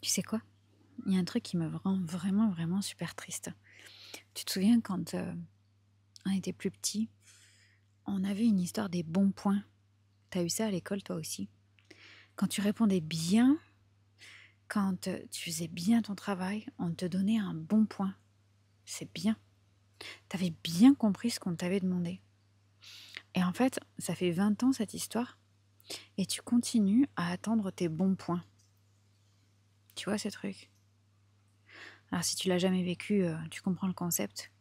Tu sais quoi? Il y a un truc qui me rend vraiment, vraiment super triste. Tu te souviens quand on était plus petit, on avait une histoire des bons points. T'as eu ça à l'école toi aussi? Quand tu répondais bien, quand tu faisais bien ton travail, on te donnait un bon point. C'est bien. T'avais bien compris ce qu'on t'avait demandé. Et en fait, ça fait 20 ans cette histoire, et tu continues à attendre tes bons points. Tu vois ces trucs? Alors si tu l'as jamais vécu, tu comprends le concept.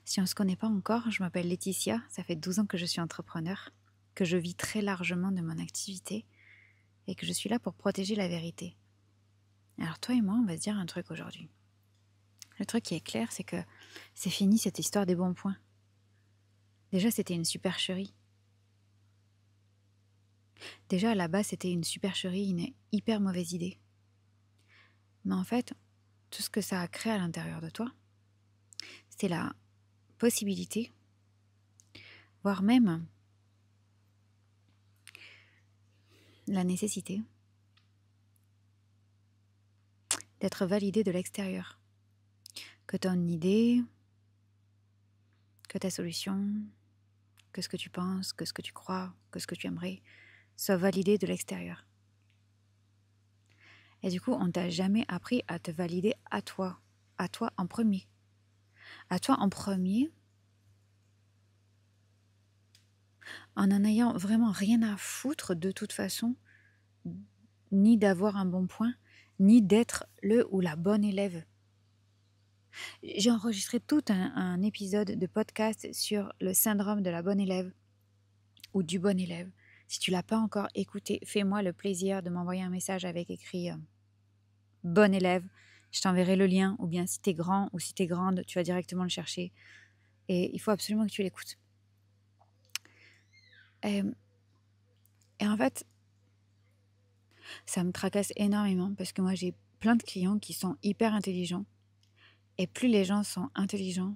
Si on ne se connaît pas encore, je m'appelle Laetitia, ça fait 12 ans que je suis entrepreneur, que je vis très largement de mon activité et que je suis là pour protéger la vérité. Alors toi et moi, on va se dire un truc aujourd'hui. Le truc qui est clair, c'est que c'est fini cette histoire des bons points. Déjà, c'était une supercherie. Déjà, à la base, c'était une supercherie, une hyper mauvaise idée. Mais en fait, tout ce que ça a créé à l'intérieur de toi, c'est la possibilité, voire même la nécessité d'être validé de l'extérieur. Que ton idée, que ta solution, que ce que tu penses, que ce que tu crois, que ce que tu aimerais, soit validé de l'extérieur. Et du coup, on t'a jamais appris à te valider à toi en premier. À toi en premier, en ayant vraiment rien à foutre de toute façon, ni d'avoir un bon point, ni d'être le ou la bonne élève. J'ai enregistré tout un épisode de podcast sur le syndrome de la bonne élève ou du bon élève. Si tu l'as pas encore écouté, fais-moi le plaisir de m'envoyer un message avec écrit bon élève. Je t'enverrai le lien, ou bien si t'es grand ou si t'es grande, tu vas directement le chercher. Et il faut absolument que tu l'écoutes. Et, et en fait, ça me tracasse énormément parce que moi, j'ai plein de clients qui sont hyper intelligents. Et plus les gens sont intelligents,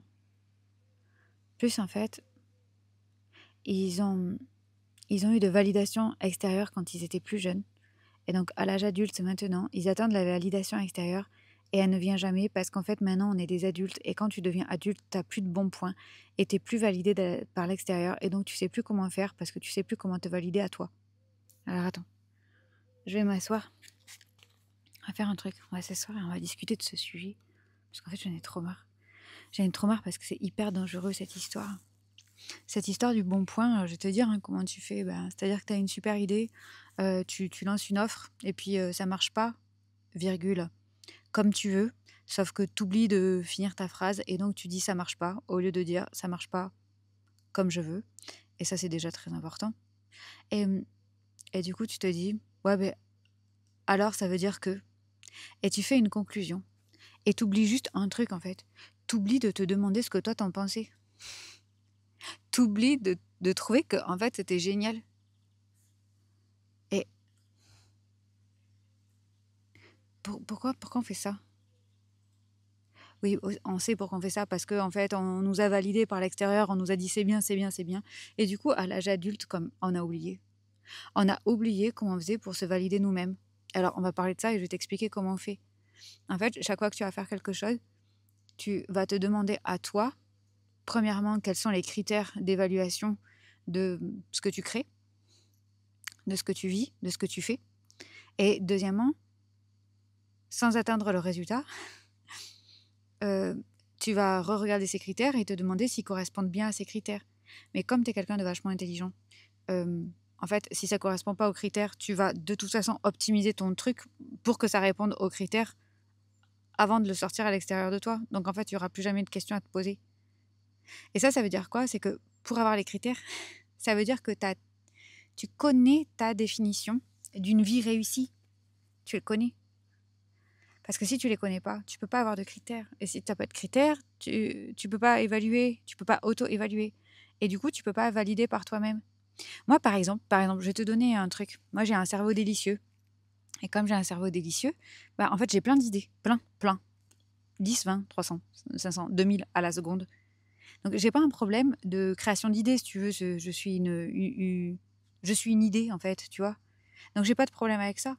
plus en fait, ils ont eu de validation extérieure quand ils étaient plus jeunes. Et donc, à l'âge adulte maintenant, ils attendent la validation extérieure et elle ne vient jamais parce qu'en fait, maintenant, on est des adultes. Et quand tu deviens adulte, tu n'as plus de bons points et tu n'es plus validé par l'extérieur. Et donc, tu sais plus comment faire parce que tu sais plus comment te valider à toi. Alors, attends. Je vais m'asseoir. On va faire un truc. On va s'asseoir et on va discuter de ce sujet. Parce qu'en fait, j'en ai trop marre. J'en ai trop marre parce que c'est hyper dangereux, cette histoire. Cette histoire du bon point, je vais te dire comment tu fais. C'est-à-dire que tu as une super idée, tu lances une offre et puis ça marche pas, virgule, comme tu veux, sauf que tu oublies de finir ta phrase et donc tu dis ça marche pas au lieu de dire ça marche pas comme je veux. Et ça, c'est déjà très important. Et, et du coup, tu te dis ouais, ben alors ça veut dire que. Et tu fais une conclusion. Et tu oublies juste un truc en fait. Tu oublies de te demander ce que toi t'en pensais. Tu oublies de trouver que en fait c'était génial. Et pourquoi on fait ça? Oui, on sait pourquoi on fait ça, parce qu'en fait, on nous a validé par l'extérieur, on nous a dit c'est bien, c'est bien, c'est bien. Et du coup, à l'âge adulte, comme on a oublié. On a oublié comment on faisait pour se valider nous-mêmes. Alors, on va parler de ça et je vais t'expliquer comment on fait. En fait, chaque fois que tu vas faire quelque chose, tu vas te demander à toi, premièrement, quels sont les critères d'évaluation de ce que tu crées, de ce que tu vis, de ce que tu fais. Et deuxièmement, sans atteindre le résultat, tu vas re-regarder ces critères et te demander s'ils correspondent bien à ces critères. Mais comme tu es quelqu'un de vachement intelligent, en fait, si ça ne correspond pas aux critères, tu vas de toute façon optimiser ton truc pour que ça réponde aux critères avant de le sortir à l'extérieur de toi. Donc en fait, il n'y aura plus jamais de questions à te poser. Et ça veut dire quoi? C'est que pour avoir les critères, ça veut dire que tu connais ta définition d'une vie réussie. Tu le connais. Parce que si tu les connais pas, tu peux pas avoir de critères. Et si tu n'as pas de critères, tu peux pas évaluer, tu peux pas auto-évaluer. Et du coup, tu peux pas valider par toi-même. Moi, par exemple, je vais te donner un truc. Moi, j'ai un cerveau délicieux. Et comme j'ai un cerveau délicieux, en fait, j'ai plein d'idées. Plein. 10, 20, 300, 500, 2000 à la seconde. Donc, j'ai pas un problème de création d'idées, si tu veux. Je suis une idée, en fait, tu vois. Donc, j'ai pas de problème avec ça.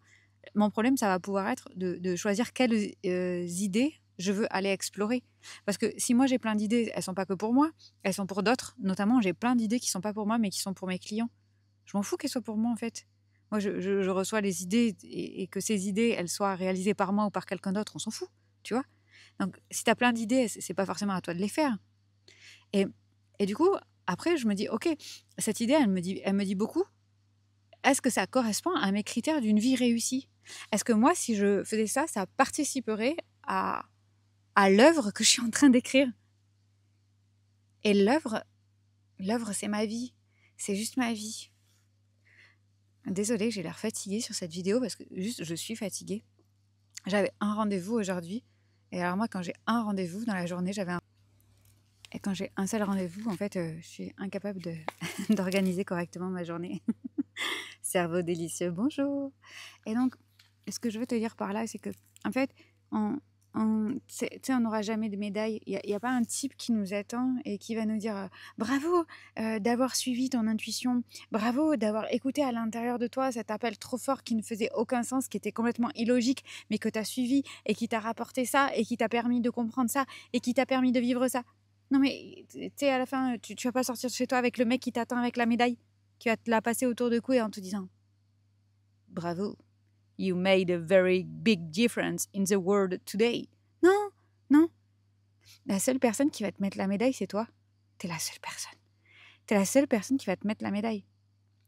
Mon problème, ça va pouvoir être de choisir quelles idées je veux aller explorer. Parce que si moi j'ai plein d'idées, elles sont pas que pour moi, elles sont pour d'autres. Notamment, j'ai plein d'idées qui sont pas pour moi, mais qui sont pour mes clients. Je m'en fous qu'elles soient pour moi, en fait. Moi, je reçois les idées et que ces idées, elles soient réalisées par moi ou par quelqu'un d'autre, on s'en fout, tu vois. Donc, si tu as plein d'idées, c'est pas forcément à toi de les faire. Et, et du coup, après, je me dis, ok, cette idée, elle me dit beaucoup. Est-ce que ça correspond à mes critères d'une vie réussie? Est-ce que moi, si je faisais ça, ça participerait à l'œuvre que je suis en train d'écrire? Et l'œuvre, c'est ma vie. C'est juste ma vie. Désolée, j'ai l'air fatiguée sur cette vidéo parce que juste, je suis fatiguée. J'avais un rendez-vous aujourd'hui. Et alors moi, quand j'ai un rendez-vous dans la journée, Et quand j'ai un seul rendez-vous, en fait, je suis incapable d'organiser correctement ma journée. Cerveau délicieux, bonjour. Et donc, ce que je veux te dire par là, c'est que, en fait, on n'aura jamais de médaille. Il y a pas un type qui nous attend et qui va nous dire bravo d'avoir suivi ton intuition, bravo d'avoir écouté à l'intérieur de toi cet appel trop fort qui ne faisait aucun sens, qui était complètement illogique, mais que tu as suivi et qui t'a rapporté ça et qui t'a permis de comprendre ça et qui t'a permis de vivre ça. Non mais, tu sais, à la fin, tu vas pas sortir de chez toi avec le mec qui t'attend avec la médaille, qui va te la passer autour du cou et en te disant bravo. You made a very big difference in the world today. Non, non. La seule personne qui va te mettre la médaille, c'est toi. T'es la seule personne. T'es la seule personne qui va te mettre la médaille.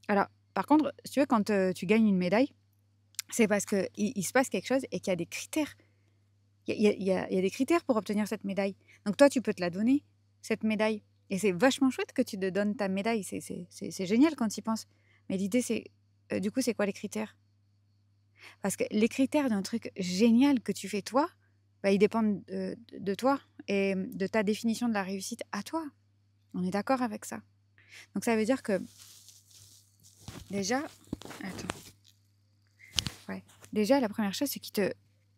Alors, par contre, si tu veux, quand tu gagnes une médaille, c'est parce qu'il se passe quelque chose et qu'il y a des critères. Il y a des critères pour obtenir cette médaille. Donc toi, tu peux te la donner, cette médaille. Et c'est vachement chouette que tu te donnes ta médaille. C'est génial quand tu y penses. Mais l'idée, c'est... du coup, c'est quoi les critères? Parce que les critères d'un truc génial que tu fais toi, bah, ils dépendent de toi et de ta définition de la réussite à toi. On est d'accord avec ça. Donc ça veut dire que déjà... Attends. Ouais. Déjà, la première chose, c'est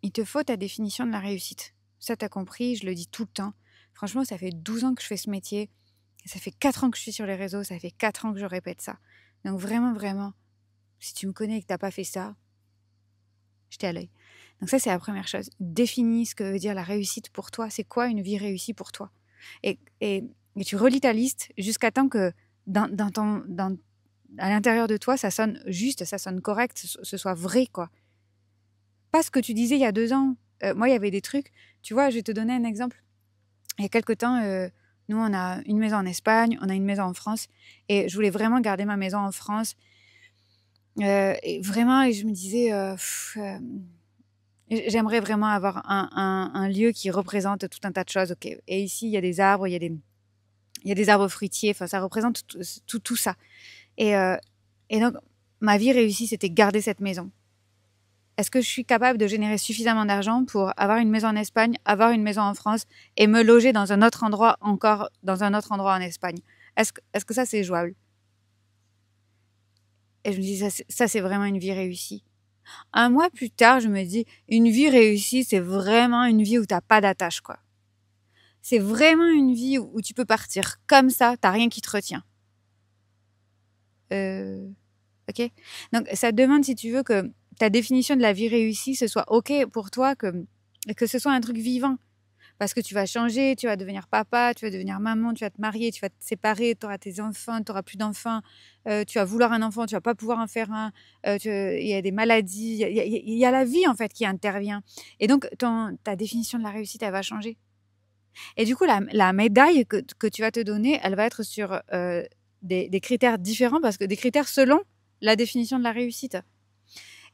il te faut ta définition de la réussite. Ça, t'as compris, je le dis tout le temps. Franchement, ça fait 12 ans que je fais ce métier. Ça fait 4 ans que je suis sur les réseaux. Ça fait 4 ans que je répète ça. Donc vraiment, vraiment, si tu me connais et que t'as pas fait ça, je t'ai à l'œil. Donc ça, c'est la première chose. Définis ce que veut dire la réussite pour toi. C'est quoi une vie réussie pour toi? Et tu relis ta liste jusqu'à temps que à l'intérieur de toi, ça sonne juste, ça sonne correct, ce soit vrai, quoi. Pas ce que tu disais il y a 2 ans. Moi, il y avait des trucs. Tu vois, je vais te donner un exemple. Il y a quelque temps, nous, on a une maison en Espagne, on a une maison en France. Et je voulais vraiment garder ma maison en France. Et vraiment, je me disais... j'aimerais vraiment avoir un lieu qui représente tout un tas de choses. Okay. Et ici, il y a des arbres, il y a des arbres fruitiers. Enfin, ça représente tout ça. Et donc, ma vie réussie, c'était garder cette maison. Est-ce que je suis capable de générer suffisamment d'argent pour avoir une maison en Espagne, avoir une maison en France et me loger dans un autre endroit encore, dans un autre endroit en Espagne? Est-ce que ça, c'est jouable? Et je me dis, ça c'est vraiment une vie réussie. Un mois plus tard, je me dis, une vie réussie, c'est vraiment une vie où t'as pas d'attache, quoi. C'est vraiment une vie où tu peux partir comme ça, t'as rien qui te retient. Ok? Donc, ça demande, si tu veux, que ta définition de la vie réussie, ce soit ok pour toi, que ce soit un truc vivant. Parce que tu vas changer, tu vas devenir papa, tu vas devenir maman, tu vas te marier, tu vas te séparer, tu auras tes enfants, tu n'auras plus d'enfants, tu vas vouloir un enfant, tu vas pas pouvoir en faire un, il y a des maladies, il y a la vie en fait qui intervient. Et donc ta définition de la réussite, elle va changer. Et du coup, la médaille que tu vas te donner, elle va être sur des critères différents, parce que des critères selon la définition de la réussite.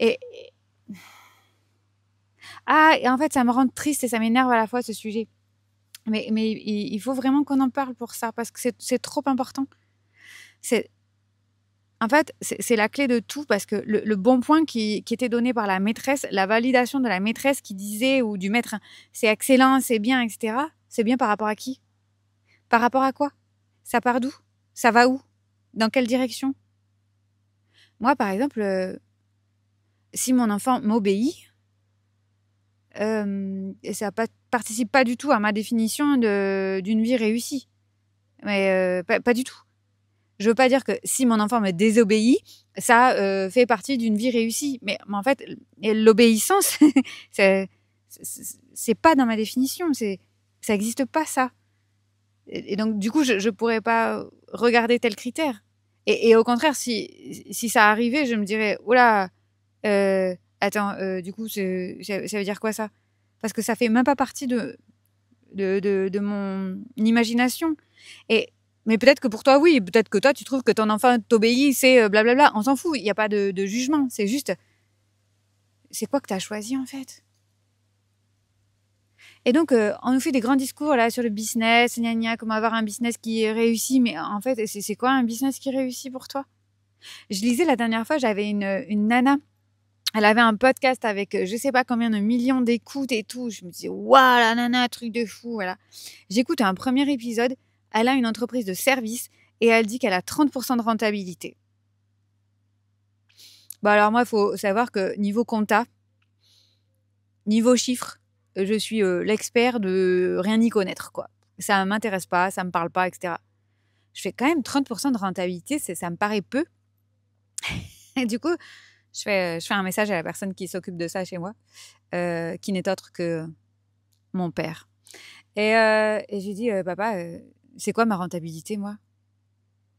Et en fait, ça me rend triste et ça m'énerve à la fois, ce sujet. Mais il faut vraiment qu'on en parle pour ça, parce que c'est trop important. En fait, c'est la clé de tout, parce que le bon point qui était donné par la maîtresse, la validation de la maîtresse qui disait, ou du maître, c'est excellent, c'est bien, etc. C'est bien par rapport à qui? Par rapport à quoi? Ça part d'où? Ça va où? Dans quelle direction? Moi, par exemple, si mon enfant m'obéit, ça participe pas du tout à ma définition d'une vie réussie. Mais pas du tout. Je veux pas dire que si mon enfant me désobéit, ça fait partie d'une vie réussie. Mais en fait, l'obéissance, c'est pas dans ma définition. Ça existe pas, ça. Et donc, du coup, je pourrais pas regarder tel critère. Et au contraire, si ça arrivait, je me dirais, oula, attends, du coup, ça veut dire quoi ça? Parce que ça fait même pas partie de mon imagination. Mais peut-être que pour toi, oui, peut-être que toi, tu trouves que ton enfant t'obéit, c'est blablabla. On s'en fout, il n'y a pas de jugement. C'est juste, c'est quoi que tu as choisi en fait? Et donc, on nous fait des grands discours là sur le business, gna gna, comment avoir un business qui est réussi. Mais en fait, c'est quoi un business qui réussit pour toi? Je lisais la dernière fois, j'avais une nana. Elle avait un podcast avec je sais pas combien de millions d'écoutes et tout. Je me disais, waouh, la nana, truc de fou, voilà. J'écoute un premier épisode. Elle a une entreprise de service et elle dit qu'elle a 30% de rentabilité. Bah alors moi, il faut savoir que niveau compta, niveau chiffres, je suis l'expert de rien y connaître, quoi. Ça m'intéresse pas, ça me parle pas, etc. Je fais quand même 30% de rentabilité, ça me paraît peu. Et du coup, je fais un message à la personne qui s'occupe de ça chez moi, qui n'est autre que mon père. Et je lui dis, papa, c'est quoi ma rentabilité, moi?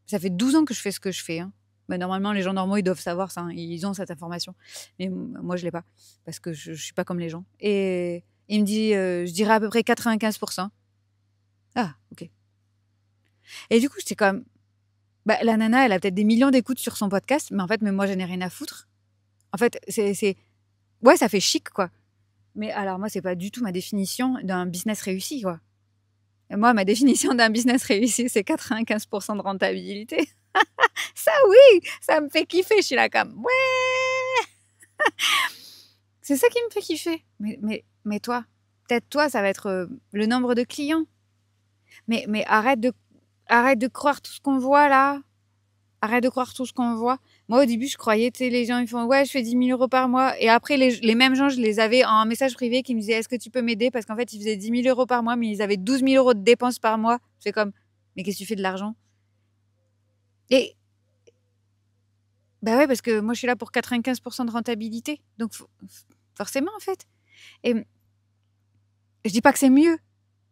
Ça fait 12 ans que je fais ce que je fais. Hein. Mais normalement, les gens normaux, ils doivent savoir ça. Hein. Ils ont cette information. Mais moi, je ne l'ai pas. Parce que je ne suis pas comme les gens. Et il me dit, je dirais à peu près 95%. Ah, ok. Et du coup, j'étais comme... Bah, la nana, elle a peut-être des millions d'écoutes sur son podcast. Mais en fait, même moi, je n'ai rien à foutre. En fait, ouais, ça fait chic, quoi. Mais alors, moi, c'est pas du tout ma définition d'un business réussi, quoi. Et moi, ma définition d'un business réussi, c'est 95% de rentabilité. Ça, oui, ça me fait kiffer. Je suis là comme, ouais, c'est ça qui me fait kiffer. Mais toi, peut-être toi, ça va être le nombre de clients. Mais arrête de croire tout ce qu'on voit là. Arrête de croire tout ce qu'on voit. Moi, au début, je croyais, tu sais, les gens, ils font, ouais, je fais 10 000 euros par mois. Et après, les mêmes gens, je les avais en message privé qui me disaient, est-ce que tu peux m'aider? Parce qu'en fait, ils faisaient 10 000 euros par mois, mais ils avaient 12 000 euros de dépenses par mois. C'est comme, mais qu'est-ce que tu fais de l'argent? Et, bah ouais, parce que moi, je suis là pour 95% de rentabilité. Donc, forcément, en fait. Et je dis pas que c'est mieux.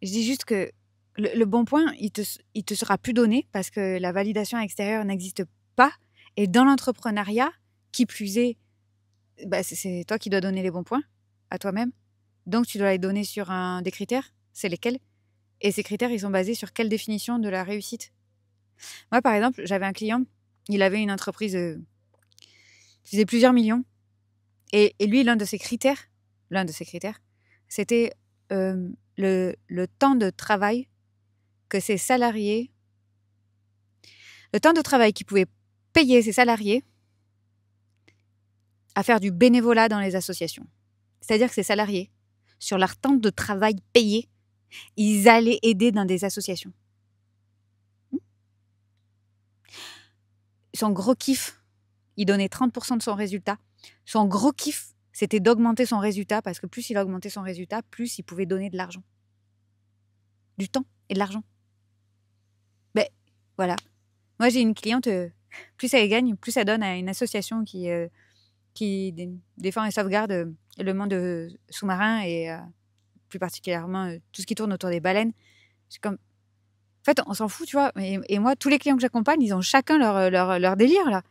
Je dis juste que le bon point, il te sera plus donné parce que la validation extérieure n'existe pas. Et dans l'entrepreneuriat, qui plus est, bah, c'est toi qui dois donner les bons points à toi-même. Donc, tu dois les donner sur des critères. C'est lesquels? Et ces critères, ils sont basés sur quelle définition de la réussite? Moi, par exemple, j'avais un client, il avait une entreprise qui faisait plusieurs millions. Et lui, l'un de ses critères, c'était le temps de travail que ses salariés, le temps de travail qu'il pouvait payer ses salariés à faire du bénévolat dans les associations. C'est-à-dire que ses salariés, sur leur temps de travail payé, ils allaient aider dans des associations. Son gros kiff, il donnait 30% de son résultat. Son gros kiff, c'était d'augmenter son résultat parce que plus il augmentait son résultat, plus il pouvait donner de l'argent. Du temps et de l'argent. Ben, voilà. Moi, j'ai une cliente, plus elle gagne, plus elle donne à une association qui défend et sauvegarde le monde sous-marin et plus particulièrement tout ce qui tourne autour des baleines. C'est comme... En fait, on s'en fout, tu vois. Et moi, tous les clients que j'accompagne, ils ont chacun leur délire, là.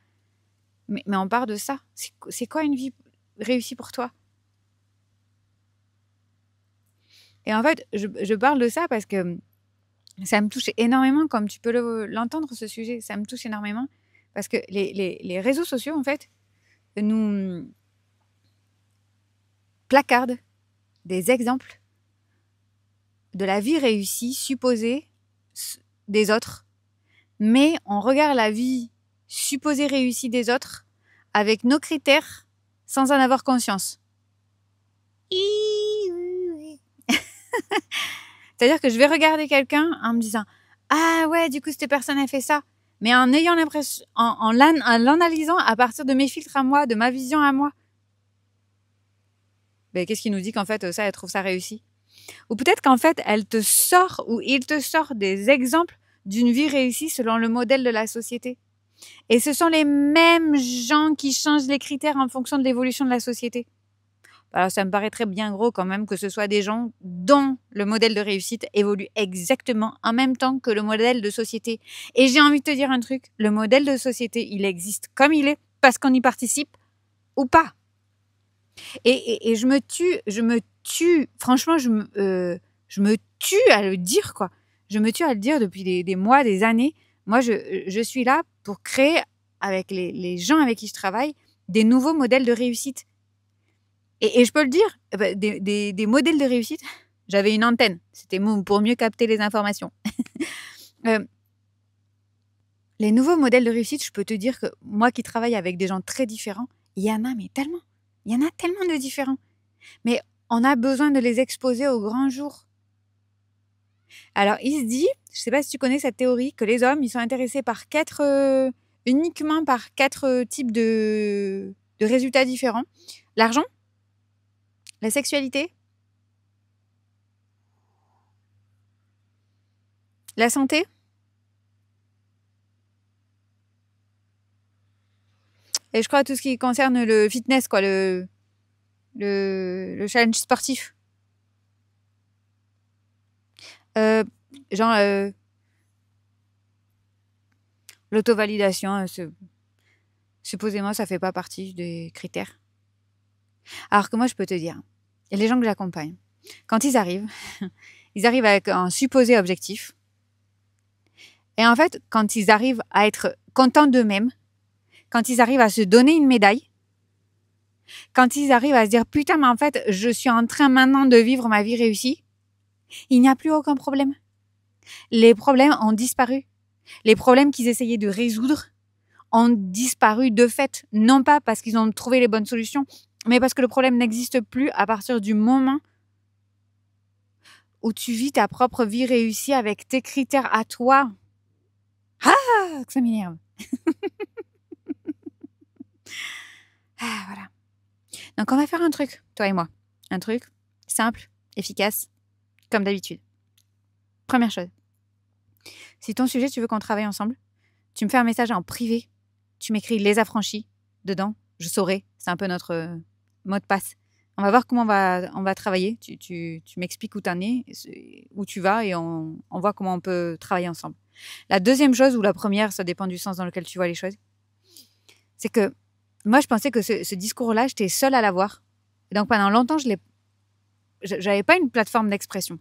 Mais on part de ça. C'est quoi une vie réussie pour toi? Et en fait, je parle de ça parce que ça me touche énormément, comme tu peux l'entendre, ce sujet. Ça me touche énormément parce que les réseaux sociaux, en fait, nous placardent des exemples de la vie réussie supposée des autres, mais on regarde la vie supposée réussie des autres avec nos critères sans en avoir conscience. C'est-à-dire que je vais regarder quelqu'un en me disant « Ah ouais, du coup, cette personne a fait ça ». Mais en ayant l'impression, en l'analysant à partir de mes filtres à moi, de ma vision à moi. Ben, qu'est-ce qui nous dit qu'en fait, ça, elle trouve ça réussi? Ou peut-être qu'en fait, elle te sort ou il te sort des exemples d'une vie réussie selon le modèle de la société. Et ce sont les mêmes gens qui changent les critères en fonction de l'évolution de la société. Alors, ça me paraîtrait bien gros quand même que ce soit des gens dont le modèle de réussite évolue exactement en même temps que le modèle de société. Et j'ai envie de te dire un truc, le modèle de société, il existe comme il est parce qu'on y participe ou pas. Et je me tue, franchement, je me tue à le dire, quoi. Je me tue à le dire depuis des mois, des années. Moi, je suis là pour créer, avec les gens avec qui je travaille, des nouveaux modèles de réussite. Et je peux le dire, des modèles de réussite, j'avais une antenne. C'était pour mieux capter les informations. Les nouveaux modèles de réussite, je peux te dire que moi qui travaille avec des gens très différents, il y en a tellement. Il y en a tellement de différents. Mais on a besoin de les exposer au grand jour. Alors, il se dit, je ne sais pas si tu connais cette théorie, que les hommes, ils sont intéressés par uniquement par 4 types de résultats différents. L'argent, la sexualité, la santé, et je crois tout ce qui concerne le fitness, quoi, le challenge sportif. L'auto-validation, supposément, ça fait pas partie des critères. Alors que moi, je peux te dire, les gens que j'accompagne, quand ils arrivent avec un supposé objectif. Et en fait, quand ils arrivent à être contents d'eux-mêmes, quand ils arrivent à se donner une médaille, quand ils arrivent à se dire « Putain, mais en fait, je suis en train maintenant de vivre ma vie réussie », il n'y a plus aucun problème. Les problèmes ont disparu. Les problèmes qu'ils essayaient de résoudre ont disparu de fait. Non pas parce qu'ils ont trouvé les bonnes solutions, mais parce que le problème n'existe plus à partir du moment où tu vis ta propre vie réussie avec tes critères à toi. Ah, que ça m'énerve. Ah, voilà. Donc, on va faire un truc, toi et moi. Un truc simple, efficace, comme d'habitude. Première chose. Si ton sujet, tu veux qu'on travaille ensemble, tu me fais un message en privé. Tu m'écris les affranchis dedans. Je saurai. C'est un peu notre mot de passe. On va voir comment on va travailler. Tu m'expliques où tu en es, où tu vas, et on voit comment on peut travailler ensemble. La deuxième chose, ou la première, ça dépend du sens dans lequel tu vois les choses, c'est que moi, je pensais que ce discours-là, j'étais seule à l'avoir. Et donc, pendant longtemps, j'avais pas une plateforme d'expression.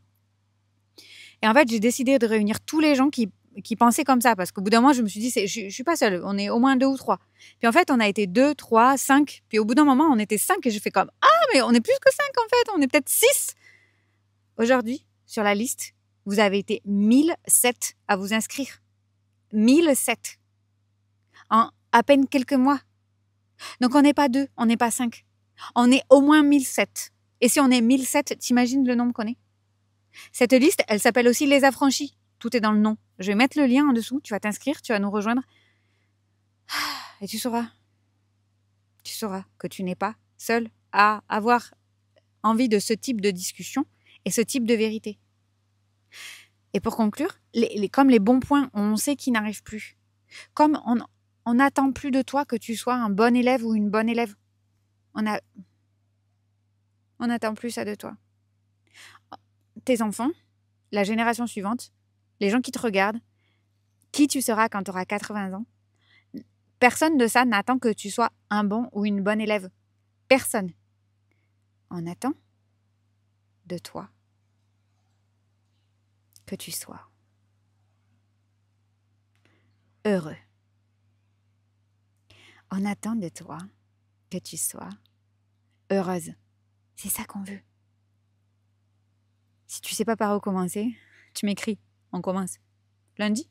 Et en fait, j'ai décidé de réunir tous les gens qui pensaient comme ça. Parce qu'au bout d'un moment, je me suis dit, je suis pas seule. On est au moins 2 ou 3. Puis en fait, on a été 2, 3, 5. Puis au bout d'un moment, on était 5. Et je fais comme, ah, mais on est plus que 5 en fait. On est peut-être 6. Aujourd'hui, sur la liste, vous avez été 1007 à vous inscrire. 1007. En à peine quelques mois. Donc, on n'est pas 2, on n'est pas 5. On est au moins 1007. Et si on est 1007, t'imagines le nombre qu'on est? Cette liste, elle s'appelle aussi Les Affranchis. Tout est dans le nom. Je vais mettre le lien en dessous. Tu vas t'inscrire, tu vas nous rejoindre. Et tu sauras que tu n'es pas seul à avoir envie de ce type de discussion et ce type de vérité. Et pour conclure, comme les bons points, on sait qu'ils n'arrivent plus. Comme on n'attend plus de toi que tu sois un bon élève ou une bonne élève. On n'attend plus ça de toi. Tes enfants, la génération suivante, les gens qui te regardent, qui tu seras quand tu auras 80 ans, personne de ça n'attend que tu sois un bon ou une bonne élève. Personne. On attend de toi que tu sois heureux. On attend de toi que tu sois heureuse. C'est ça qu'on veut. Si tu sais pas par où commencer, tu m'écris. On commence lundi.